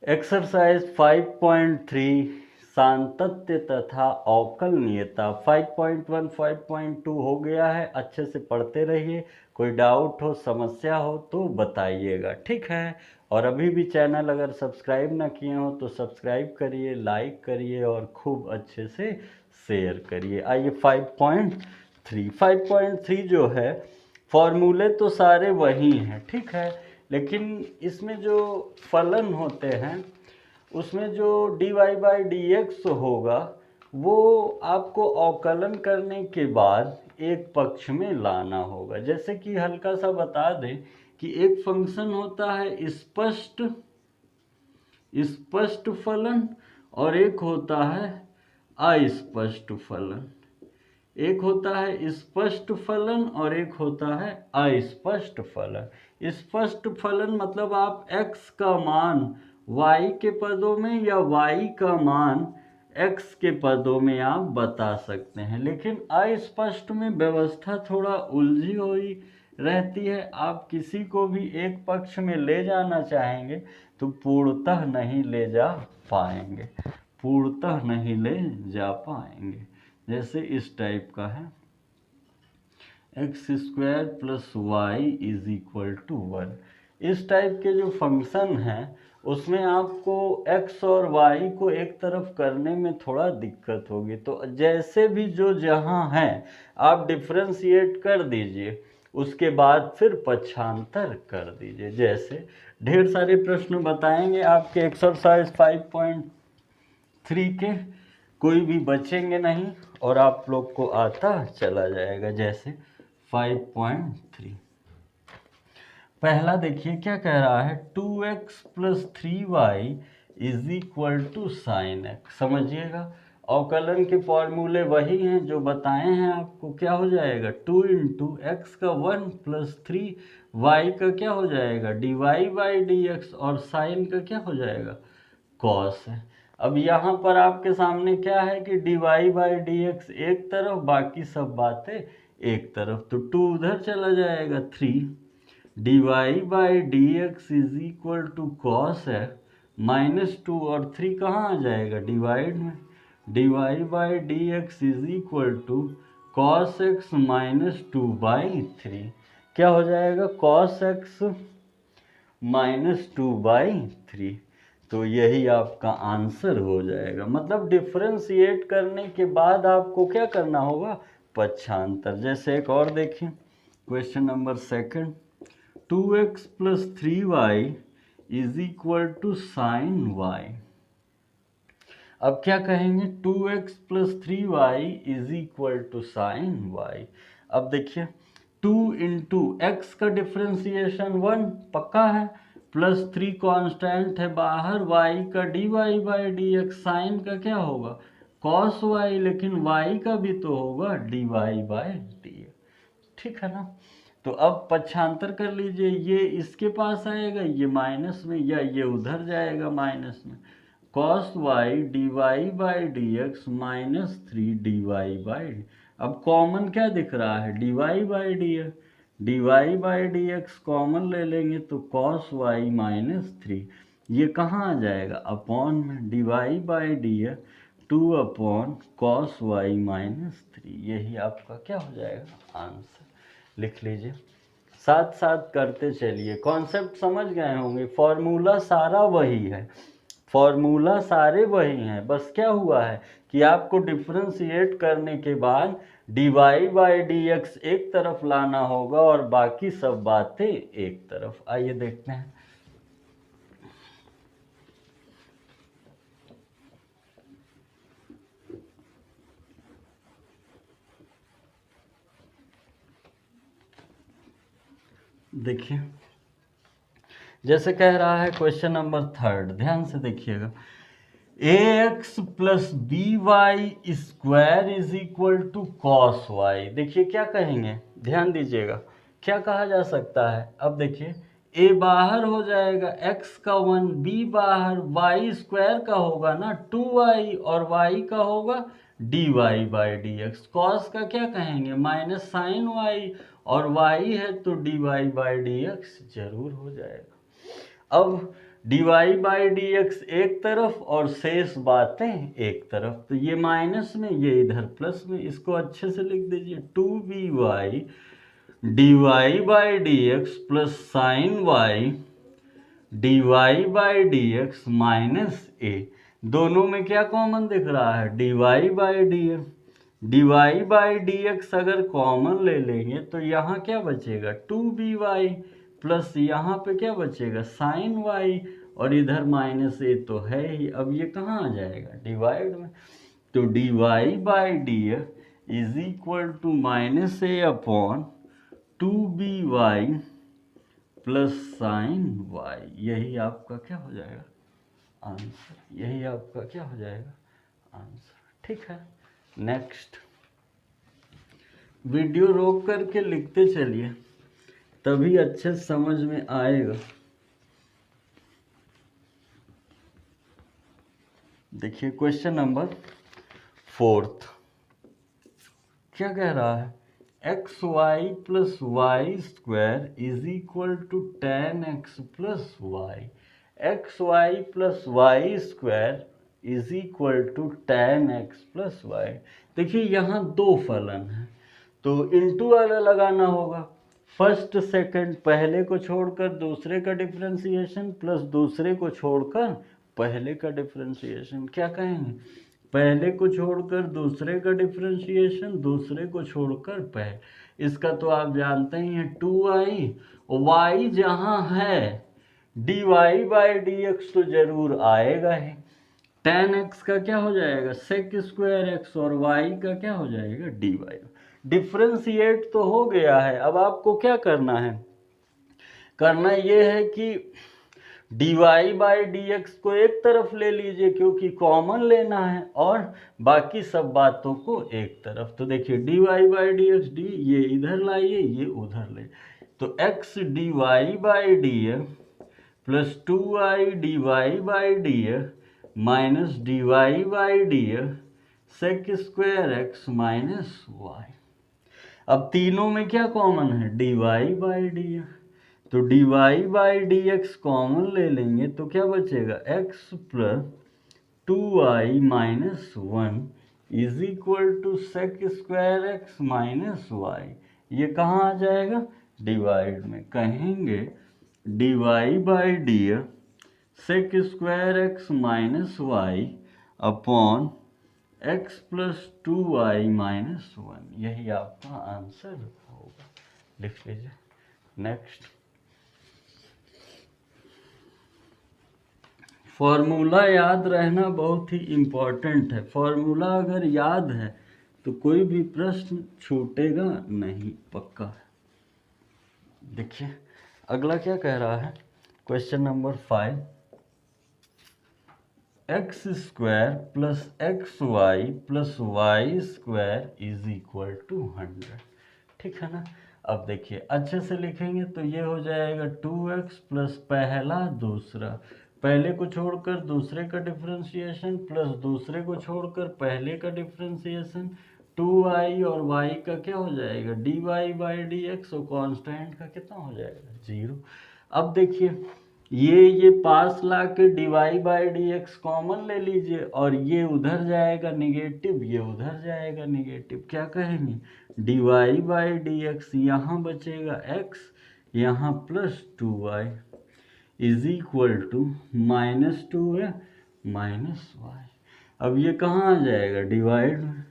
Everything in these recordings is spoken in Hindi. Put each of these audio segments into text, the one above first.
एक्सरसाइज 5.3 सातत्य तथा अवकलनीयता 5.1 5.2 हो गया है। अच्छे से पढ़ते रहिए। कोई डाउट हो, समस्या हो तो बताइएगा, ठीक है। और अभी भी चैनल अगर सब्सक्राइब ना किए हो तो सब्सक्राइब करिए, लाइक करिए और खूब अच्छे से शेयर करिए। आइए 5.3 जो है, फॉर्मूले तो सारे वही हैं, ठीक है, लेकिन इसमें जो फलन होते हैं उसमें जो dy/dx होगा वो आपको अवकलन करने के बाद एक पक्ष में लाना होगा। जैसे कि हल्का सा बता दें कि एक फंक्शन होता है स्पष्ट फलन और एक होता है अस्पष्ट फलन। एक होता है स्पष्ट फलन और एक होता है अस्पष्ट फलन। स्पष्ट फलन मतलब आप x का मान y के पदों में या y का मान x के पदों में आप बता सकते हैं, लेकिन अस्पष्ट में व्यवस्था थोड़ा उलझी हुई रहती है। आप किसी को भी एक पक्ष में ले जाना चाहेंगे तो पूर्णतः नहीं ले जा पाएंगे, पूर्णतः नहीं ले जा पाएंगे। जैसे इस टाइप का है x² + y = 1। इस टाइप के जो फंक्शन हैं उसमें आपको x और y को एक तरफ करने में थोड़ा दिक्कत होगी। तो जैसे भी जो जहाँ है आप डिफ्रेंशिएट कर दीजिए, उसके बाद फिर पक्षांतर कर दीजिए। जैसे ढेर सारे प्रश्न बताएंगे आपके एक्सरसाइज 5.3 के, कोई भी बचेंगे नहीं और आप लोग को आता चला जाएगा। जैसे 5.3 पहला देखिए क्या कह रहा है, 2x + 3y = sin x। समझिएगा, अवकलन के फॉर्मूले वही हैं जो बताए हैं आपको। क्या हो जाएगा, 2 × x का 1 + 3y का क्या हो जाएगा, dy/dx, और sin का क्या हो जाएगा, cos है। अब यहाँ पर आपके सामने क्या है कि dy/dx एक तरफ, बाकी सब बातें एक तरफ, तो 2 उधर चला जाएगा, 3 dy/dx = cos है -2, और 3 कहाँ आ जाएगा, डिवाइड में, dy/dx = cos x -2/3। क्या हो जाएगा, cos x -2/3। तो यही आपका आंसर हो जाएगा। मतलब डिफरेंशिएट करने के बाद आपको क्या करना होगा, पक्षांतर। जैसे एक और देखें, question number 2, 2x + 3y = sin y। अब क्या कहेंगे, 2x + 3y = sin y। अब देखिए 2 × x का डिफ्रेंशिएशन 1 पक्का है, +3 कांस्टेंट है बाहर, y का dy/dx, साइन का क्या होगा, cos y, लेकिन y का भी तो होगा dy/dx, ठीक है ना। तो अब पक्षांतर कर लीजिए, ये इसके पास आएगा, ये माइनस में, या ये उधर जाएगा माइनस में, cos y dy/dx -3 dy/, अब कॉमन क्या दिख रहा है, dy/dx, dy/dx कॉमन ले लेंगे तो cos y -3, ये कहाँ आ जाएगा, अपॉन में, dy/dx 2/cos y -3। यही आपका क्या हो जाएगा, आंसर। लिख लीजिए, साथ साथ करते चलिए। कॉन्सेप्ट समझ गए होंगे, फॉर्मूला सारा वही है, फॉर्मूला सारे वही हैं, बस क्या हुआ है कि आपको डिफरेंशिएट करने के बाद dy/dx एक तरफ लाना होगा और बाकी सब बातें एक तरफ। आइए देखते हैं। देखिए जैसे कह रहा है क्वेश्चन नंबर 3, ध्यान से देखिएगा, ax + by² = cos y। देखिए क्या कहेंगे, ध्यान दीजिएगा, क्या कहा जा सकता है। अब देखिए a बाहर हो जाएगा, x का 1, b बाहर, y² का होगा ना 2y, और y का होगा dy/dx। cos का क्या कहेंगे, -sin y, और y है तो dy/dx जरूर हो जाएगा। अब dy बाई डी एक्स एक तरफ और शेष बातें एक तरफ, तो ये माइनस में, ये इधर प्लस में, इसको अच्छे से लिख दीजिए 2by dy by D x plus sine y dy by D x minus a. दोनों में क्या कॉमन दिख रहा है? dy by D x. dy by D x अगर कॉमन ले लेंगे तो यहाँ क्या बचेगा? 2by प्लस यहाँ पे क्या बचेगा? साइन वाई, और इधर माइनस ए तो है ही। अब ये कहाँ आ जाएगा? डिवाइड में। तो dy by D X is equal to minus A upon 2by plus sine Y. यही आपका क्या हो जाएगा? आंसर। यही आपका क्या हो जाएगा? आंसर। ठीक है, नेक्स्ट। वीडियो रोक करके लिखते चलिए, तभी अच्छे समझ में आएगा। देखिए क्वेश्चन नंबर 4 क्या कह रहा है? X Y plus Y square is equal to ten X plus Y. X Y plus Y square is equal to ten X plus Y. देखिए यहाँ दो फलन हैं, तो इंटू वाला लगाना होगा। फर्स्ट सेकंड, पहले को छोड़कर दूसरे का डिफरेंशिएशन प्लस दूसरे को छोड़कर पहले का डिफरेंशिएशन। क्या कहेंगे? पहले को छोड़कर दूसरे का डिफरेंशिएशन, दूसरे को छोड़कर पहले। इसका तो आप जानते ही हैं 2i, y जहाँ है dy बाई डी एक्स तो जरूर आएगा ही। tan x का क्या हो जाएगा? sec स्क्वायर x, और y का क्या हो जाएगा? dy। डिफरेंशिएट तो हो गया है। अब आपको क्या करना है? करना ये है कि dy बाई डी एक्स को एक तरफ ले लीजिए क्योंकि कॉमन लेना है, और बाकी सब बातों को एक तरफ। तो देखिए dy by D X, D ये इधर लाइए, ये उधर ले, तो x dy by D x plus 2i dy by D x minus dy by D X sec square x minus Y. अब तीनों में क्या कॉमन है? dy बाई डी एक्स, तो dy by D X common ले लेंगे तो क्या बचेगा? x plus 2i minus 1 is equal to sec square x minus Y. ये कहाँ आ जाएगा? डिवाइड में। कहेंगे dy by D X sec square x minus Y upon x plus 2i minus 1। यही आपका आंसर होगा। लिख लीजिए। नेक्स्ट, फॉर्मूला याद रहना बहुत ही इम्पोर्टेंट है। फॉर्मूला अगर याद है तो कोई भी प्रश्न छूटेगा नहीं, पक्का है। देखिए अगला क्या कह रहा है? Question number 5, X square plus X Y plus Y square is equal to 100। ठीक है ना? अब देखिए अच्छे से लिखेंगे तो ये हो जाएगा 2x प्लस पहला दूसरा, पहले को छोड़कर दूसरे का डिफरेंशिएशन प्लस दूसरे को छोड़कर पहले का डिफरेंशिएशन, 2i और y का क्या हो जाएगा? dy बाई डी एक्स, और कॉन्स्टेंट का कितना हो जाएगा? 0। अब देखिए ये पास ला के dy by D X common ले लीजिए, और ये उधर जाएगा निगेटिव, ये उधर जाएगा निगेटिव। क्या कहेंगे? dy बाई डी एक्स, यहाँ बचेगा x, यहाँ plus 2y is equal to minus 2 minus Y. अब ये कहाँ आ जाएगा? डिवाइड में।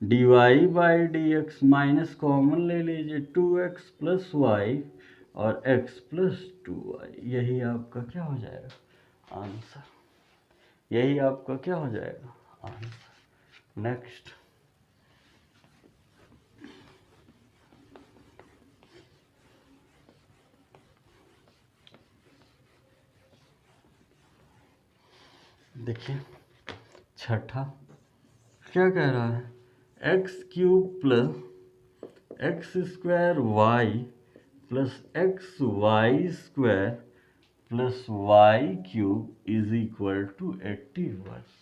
dy by D x minus common ले लीजिए, 2x प्लस वाई और x प्लस 2y। यही आपका क्या हो जाएगा? आंसर। यही आपका क्या हो जाएगा? आंसर। नेक्स्ट, देखिए छठा क्या कह रहा है? X cube plus x square Y plus X Y square plus Y cube is equal to 81।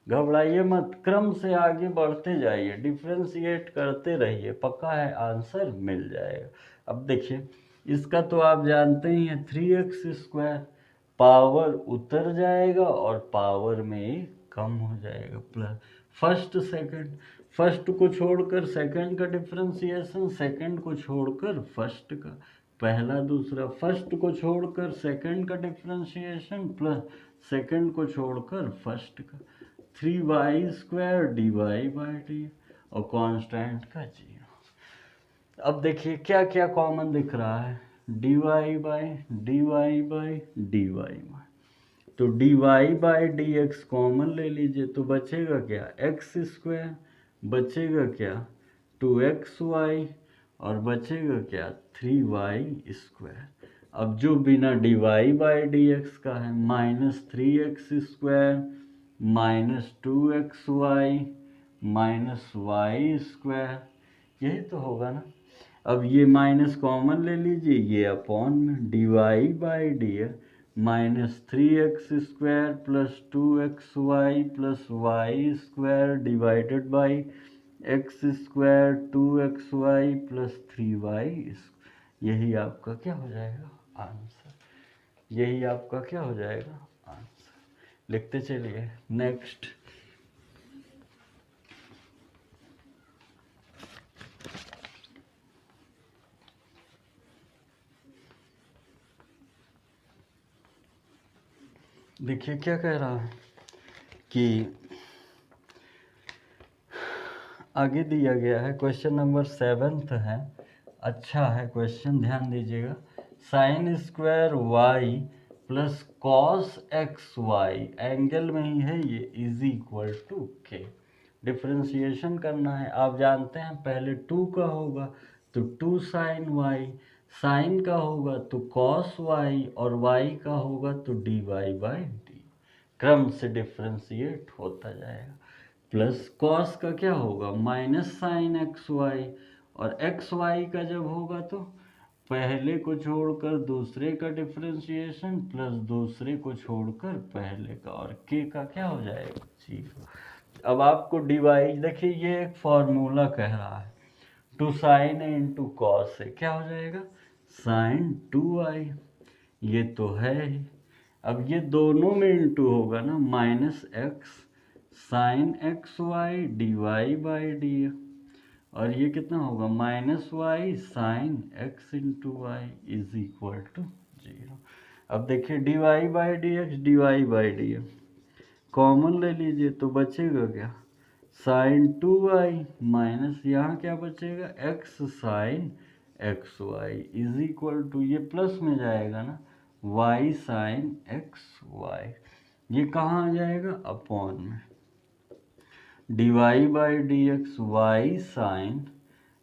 घबराइए मत, क्रम से आगे बढ़ते जाइए, डिफ्रेंशिएट करते रहिए, पक्का है आंसर मिल जाएगा। अब देखिए इसका तो आप जानते ही हैं 3x स्क्वायर पावर उतर जाएगा और पावर में कम हो जाएगा। प्लस फर्स्ट सेकंड, फर्स्ट को छोड़कर सेकंड का डिफरेंशिएशन, सेकंड को छोड़कर फर्स्ट का, पहला दूसरा, फर्स्ट को छोड़कर सेकंड का डिफरेंशिएशन प्लस सेकंड को छोड़कर फर्स्ट का, 3y² dy/dy और कांस्टेंट का 0। अब देखिए क्या क्या कॉमन दिख रहा है, dy/dy/dy। तो dy/dx कॉमन ले लीजिए तो बचेगा क्या, x², बचेगा क्या 2xy और बचेगा क्या 3y²। अब जो बिना dy/dx का है -3x² -2xy -y², यही तो होगा ना। अब ये माइनस कॉमन ले लीजिए, ये अपॉन में dy/dx -3x² + 2xy + y² divided by x², 2xy + 3y। यही आपका क्या हो जाएगा आंसर, यही आपका क्या हो जाएगा आंसर। लिखते चलिए नेक्स्ट। देखिए क्या कह रहा है कि आगे दिया गया है, क्वेश्चन नंबर 7 है, अच्छा है क्वेश्चन, ध्यान दीजिएगा। sin² y + cos xy, angle में ही है ये, = k। डिफ्रेंशिएशन करना है, आप जानते हैं पहले 2 का होगा तो 2 sin y, साइन का होगा तो cos y और y का होगा तो dy/d। क्रम से डिफ्रेंशिएट होता जाएगा। प्लस cos का क्या होगा -sin xy, और xy का जब होगा तो पहले को छोड़कर दूसरे का डिफ्रेंशिएशन प्लस दूसरे को छोड़कर पहले का, और k का क्या हो जाएगा 0। अब आपको डिवाइड, देखिए ये एक फॉर्मूला कह रहा है, 2 sin × cos है, क्या हो जाएगा sin 2y, ये तो है ही। अब ये दोनों में इंटू होगा ना, -x sin xy dy/dx, और ये कितना होगा -y sin x × y = 0। अब देखिए dy/dx dy/dx कॉमन ले लीजिए तो बचेगा क्या sin 2y माइनस यहाँ क्या बचेगा x sin xy = ये प्लस में जाएगा ना y sin xy, ये कहाँ आ जाएगा अपॉन में dy/dx y sin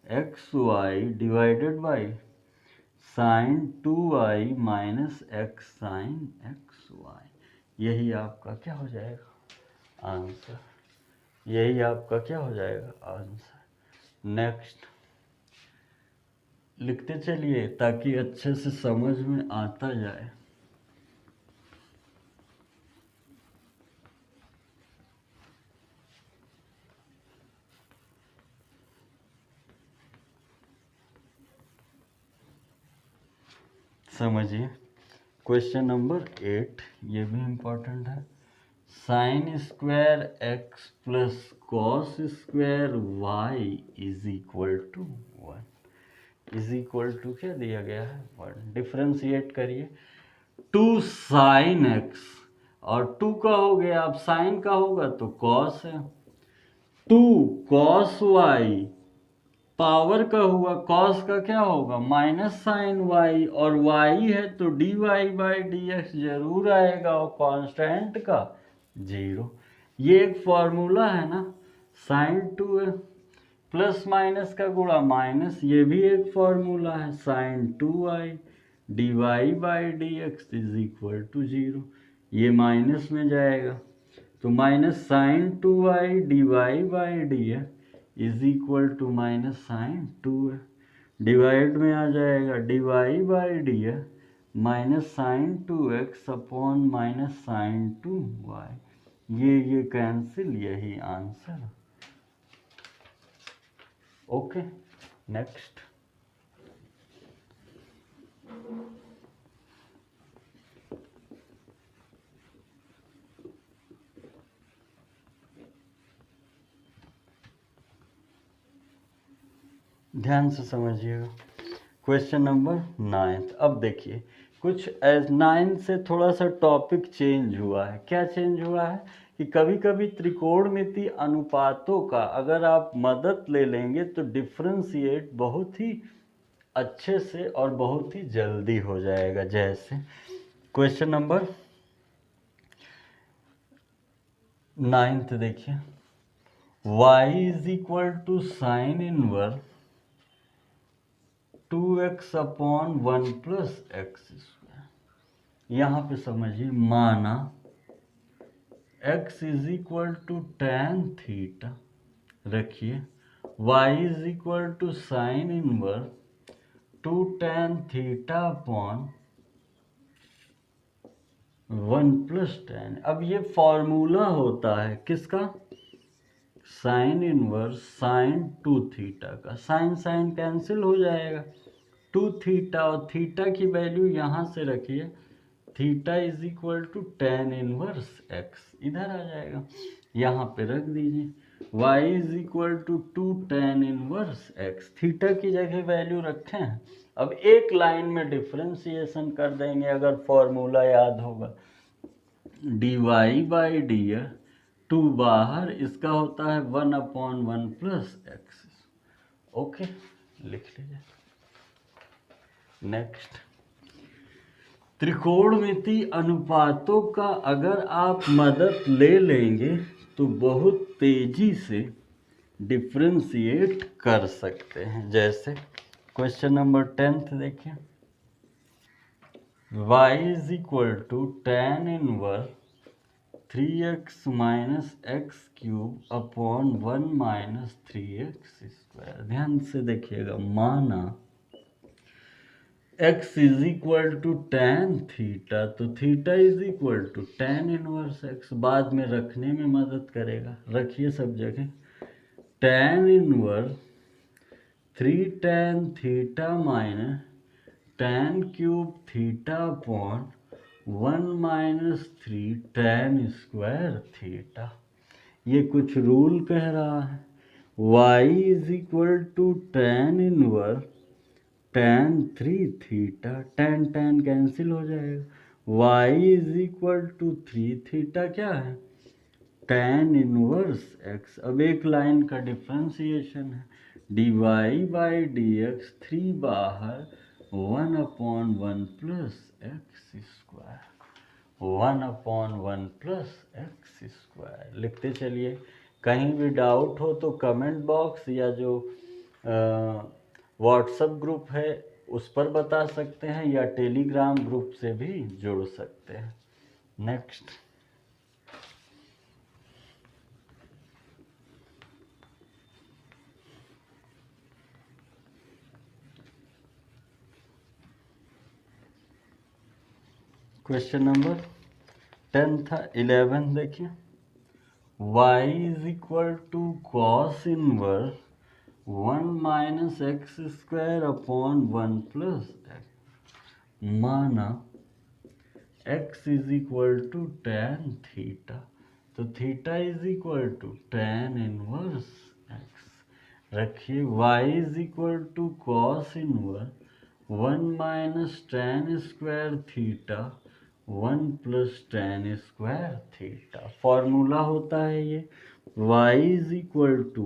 xy divided by sin 2y minus x sin xy, यही आपका क्या हो जाएगा आंसर, यही आपका क्या हो जाएगा आंसर। नेक्स्ट लिखते चलिए ताकि अच्छे से समझ में आता जाए। समझिए क्वेश्चन नंबर 8, ये भी इम्पोर्टेंट है। sin² x + cos² y = 1 क्या दिया गया है 1। डिफ्रेंशिएट करिए 2 sin x, और 2 का हो गया, अब sin का होगा तो cos है, 2 cos y पावर का हुआ, cos का क्या होगा -sin y, और y है तो dy/dx जरूर आएगा और कांस्टेंट का 0। ये एक फॉर्मूला है ना, sin 2 है प्लस माइनस का गुणा माइनस, ये भी एक फॉर्मूला है sin 2y dy/dx = 0, ये माइनस में जाएगा तो -sin 2y dy/dx -sin 2 divide में आ जाएगा dy/dx -sin 2x upon -sin 2y, ये कैंसिल, यही आंसर। Okay next. ध्यान से समझिएगा। Question number 9। अब देखिए कुछ 9 से थोड़ा सा टॉपिक चेंज हुआ है। क्या चेंज हुआ है कि कभी कभी त्रिकोणमिति अनुपातों का अगर आप मदद ले लेंगे तो डिफ्रेंशिएट बहुत ही अच्छे से और बहुत ही जल्दी हो जाएगा। जैसे क्वेश्चन नंबर 9 देखिए, y is equal to sine inverse 2x upon 1 plus x square. यहाँ पे समझिए, माना x is equal to tan theta, रखिए y is equal to sine inverse 2 tan theta upon 1 plus tan। अब ये फॉर्मूला होता है किसका? साइन इनवर्स साइन 2 थीटा का। साइन साइन कैंसिल हो जाएगा, 2 थीटा और थीटा की वैल्यू यहाँ से रखिए, theta is equal to tan inverse x, इधर आ जाएगा, यहाँ पे रख दीजिए y is equal to 2 tan inverse x, theta की जगह वैल्यू रखें हैं। अब एक लाइन में डिफ्रेंसिएशन कर देंगे अगर फॉर्मूला याद होगा, dy बाई डी 2 बाहर, इसका होता है 1 अपॉन 1 प्लस एक्स। ओके, लिख लीजिए। नेक्स्ट, त्रिकोणमिति अनुपातों का अगर आप मदद ले लेंगे तो बहुत तेजी से डिफ्रेंशिएट कर सकते हैं। जैसे क्वेश्चन नंबर 10 देखिए, y is equal to tan inverse 3x minus x cube upon 1 minus 3x square. ध्यान से देखिएगा, माना x is equal to tan theta, तो theta is equal to tan inverse x, बाद में रखने में मदद करेगा, रखिए सब जगह, tan inverse 3 tan theta minus tan cube theta upon 1 minus 3 tan square theta. ये कुछ रूल कह रहा है, y is equal to tan inverse tan 3 theta, tan tan cancel हो जाएगा, y is equal to 3 theta क्या है? tan inverse x। अब एक लाइन का डिफ्रेंसिएशन है, dy बाई डी एक्स, 3 बाहर, 1 upon 1 plus x square, 1 upon 1 plus x square. लिखते चलिए, कहीं भी डाउट हो तो कमेंट बॉक्स या जो व्हाट्सएप ग्रुप है उस पर बता सकते हैं, या टेलीग्राम ग्रुप से भी जुड़ सकते हैं। नेक्स्ट, क्वेश्चन नंबर 10 था। 11 देखिए, y is equal to cos inverse 1 minus x square upon 1 plus x. माना x is equal to tan theta, तो theta is equal to tan inverse x, रखिए y is equal to cos inverse 1 minus tan square theta 1 plus tan square theta. Formula होता है ये, y is equal to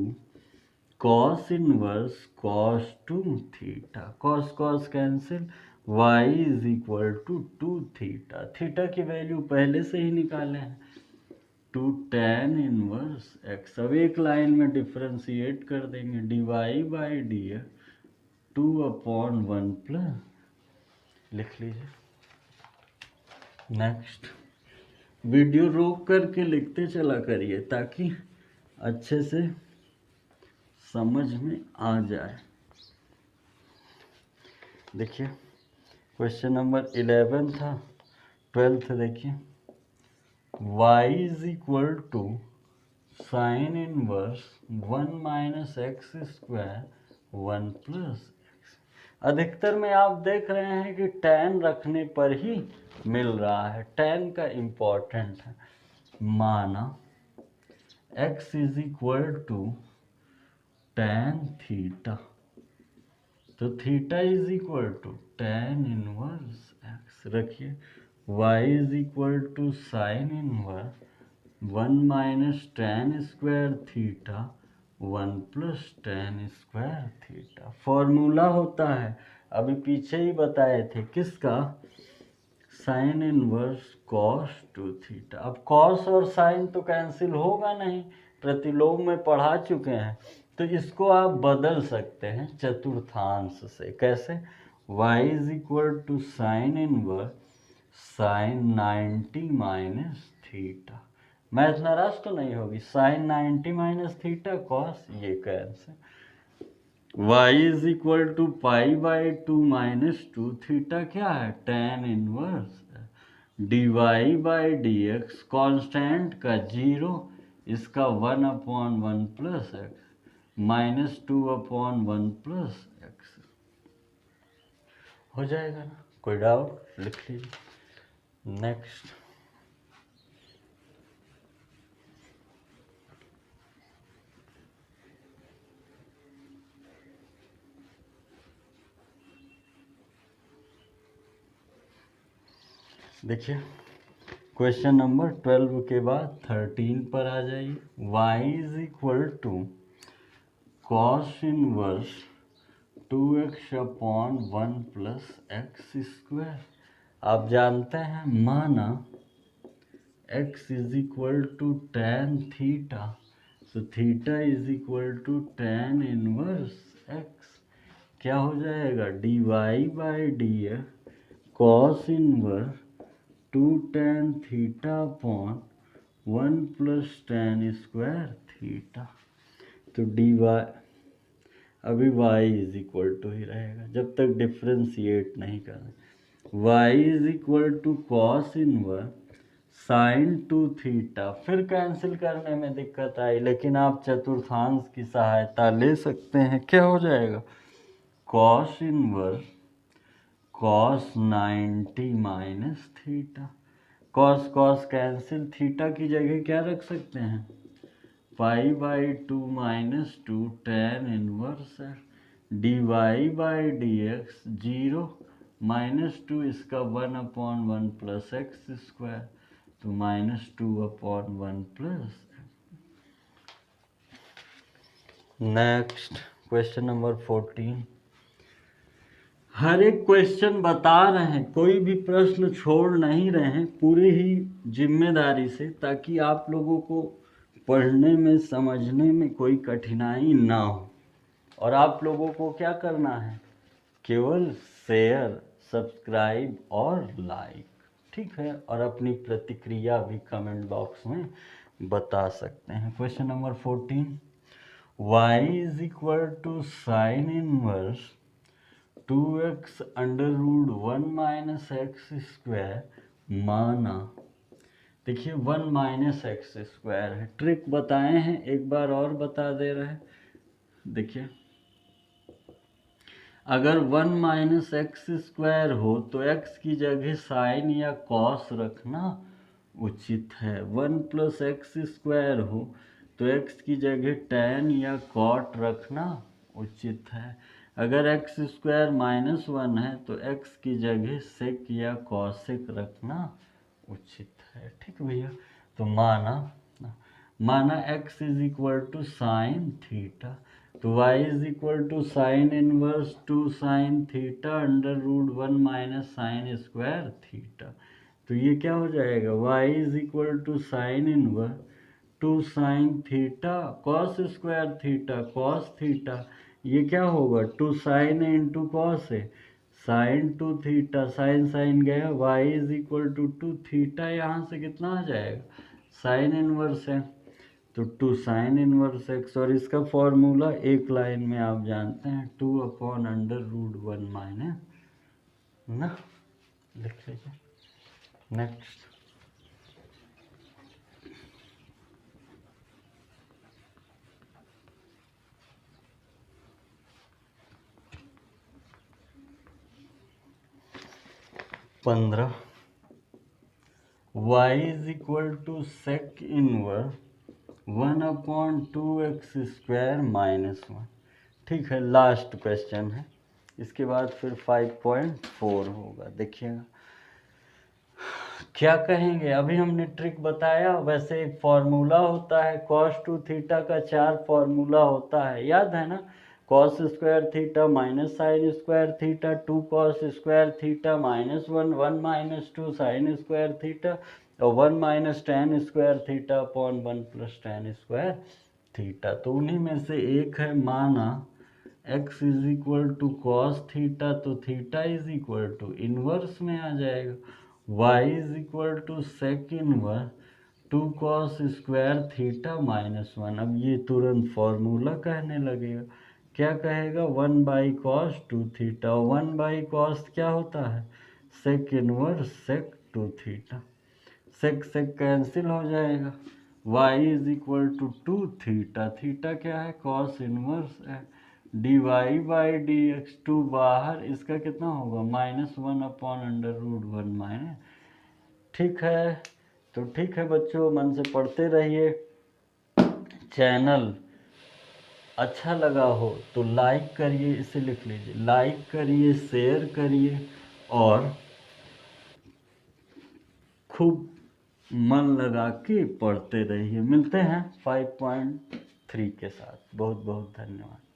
cos inverse cos 2 theta, cos cos cancel, y is equal to 2 theta, theta की वैल्यू पहले से ही निकाले हैं, 2 tan इनवर्स x। अब एक लाइन में डिफ्रेंशिएट कर देंगे, dy by D 2 upon 1 plus, लिख लीजिए। नेक्स्ट, वीडियो रोक करके लिखते चला करिए ताकि अच्छे से समझ में आ जाए। देखिए क्वेश्चन नंबर 11 था। 12 देखिए, y is equal to sine inverse 1 minus x square 1 plus X. अधिकतर में आप देख रहे हैं कि tan रखने पर ही मिल रहा है, tan का इम्पोर्टेंट है। माना x is equal to tan theta, तो theta is equal to tan inverse x रखिए, y is equal to sine inverse 1 minus tan square theta 1 plus tan square theta. Formula होता है, अभी पीछे ही बताए थे, किसका? Sine inverse cos two theta. अब कॉस और साइन तो कैंसिल होगा नहीं, प्रतिलोम में पढ़ा चुके हैं, तो इसको आप बदल सकते हैं चतुर्थांश से। कैसे? y is equal to sine inverse sine 90 minus theta. Math नाराज तो नहीं होगी, साइन 90 माइनस थीटा कॉस, ये cancel. y is equal to pi by 2 minus 2 theta क्या है? tan inverse dy by D X, constant का 0, इसका 1/1 plus X minus 2/1 plus X. हो जाएगा ना? कोई डाउट? लिख लीजिए। नेक्स्ट, देखिए क्वेश्चन नंबर 12 के बाद 13 पर आ जाइए। y is equal to cos inverse 2x upon 1 plus x square. आप जानते हैं, माना x is equal to tan theta, तो theta is equal to tan inverse x। क्या हो जाएगा? dy by D x cos inverse 2 tan theta upon 1 plus tan square theta. तो dy, अभी y इज इक्वल टू ही रहेगा जब तक डिफ्रेंशिएट नहीं करना। y is equal to cos inverse sine 2 theta. फिर कैंसिल करने में दिक्कत आई, लेकिन आप चतुर्थांश की सहायता ले सकते हैं। क्या हो जाएगा? Cos inverse cos 90 minus theta. Cos cos cancel, theta की जगह क्या रख सकते हैं? पाई बाई 2 माइनस 2 tan इनवर्स है dy by D x 0 minus 2, इसका 1/1 प्लस एक्स स्क्वायर, तो -2/1 प्लस। Next question number 14। हर एक क्वेश्चन बता रहे हैं, कोई भी प्रश्न छोड़ नहीं रहे हैं, पूरी ही जिम्मेदारी से, ताकि आप लोगों को पढ़ने में समझने में कोई कठिनाई ना हो। और आप लोगों को क्या करना है? केवल शेयर, सब्सक्राइब और लाइक, ठीक है? और अपनी प्रतिक्रिया भी कमेंट बॉक्स में बता सकते हैं। Question number 14, y is equal to sine inverse 2x under root 1 minus x square. माना, देखिए 1 माइनस एक्स स्क्वायर है, ट्रिक बताए हैं, एक बार और बता दे रहे हैं। देखिए, अगर 1 माइनस एक्स स्क्वायर हो तो x की जगह साइन या कॉस रखना उचित है। 1 प्लस एक्स स्क्वायर हो तो x की जगह tan या कॉट रखना उचित है। अगर एक्स स्क्वायर -1 है तो x की जगह सेक या कॉसेक रखना उचित है। ठीक भैया? तो माना x is equal to sine theta, तो y is equal to sine inverse 2 sine theta under root 1 minus sine square theta. तो ये क्या हो जाएगा? y is equal to sine inverse 2 sine theta cos square theta cos theta. ये क्या होगा? 2 साइन इंटू कॉस है, साइन 2 थीटा, साइन साइन गया, y is equal to 2 theta, यहाँ से कितना आ जाएगा? साइन इनवर्स है तो 2 साइन इनवर्स एक्स, और इसका फॉर्मूला एक लाइन में आप जानते हैं, 2/√1 माइनस ना, लिख लीजिए। नेक्स्ट, पंद्रह, y is equal to sec inverse 1/2x square -1। ठीक है, लास्ट क्वेश्चन है, इसके बाद फिर 5.4 होगा। देखिएगा क्या कहेंगे, अभी हमने ट्रिक बताया। वैसे एक फॉर्मूला होता है cos 2 थीटा का, 4 फॉर्मूला होता है, याद है ना। cos square theta minus sine square theta, 2 cos square theta minus 1, 1 minus 2 sine square theta, और 1 minus tan square theta upon 1 plus tan square theta. तो उन्हीं में से एक है, माना x is equal to cos theta, तो theta is equal to inverse में आ जाएगा, y is equal to sec inverse 2 cos square theta minus 1। अब ये तुरंत फॉर्मूला कहने लगेगा, क्या कहेगा, 1 by cos 2 theta, 1 by cos क्या होता है, sec inverse sec 2 theta, sec sec cancel हो जाएगा, y is equal to 2 theta, theta क्या है, कॉस इनवर्स है, D Y by D X, 2 बाहर, इसका कितना होगा, -1 अपॉन अंडर रूट 1 माइनस। ठीक है, तो ठीक है बच्चों, मन से पढ़ते रहिए। चैनल अच्छा लगा हो तो लाइक करिए, इसे लिख लीजिए, लाइक करिए, शेयर करिए, और खूब मन लगा के पढ़ते रहिए। मिलते हैं 5.3 के साथ। बहुत बहुत धन्यवाद।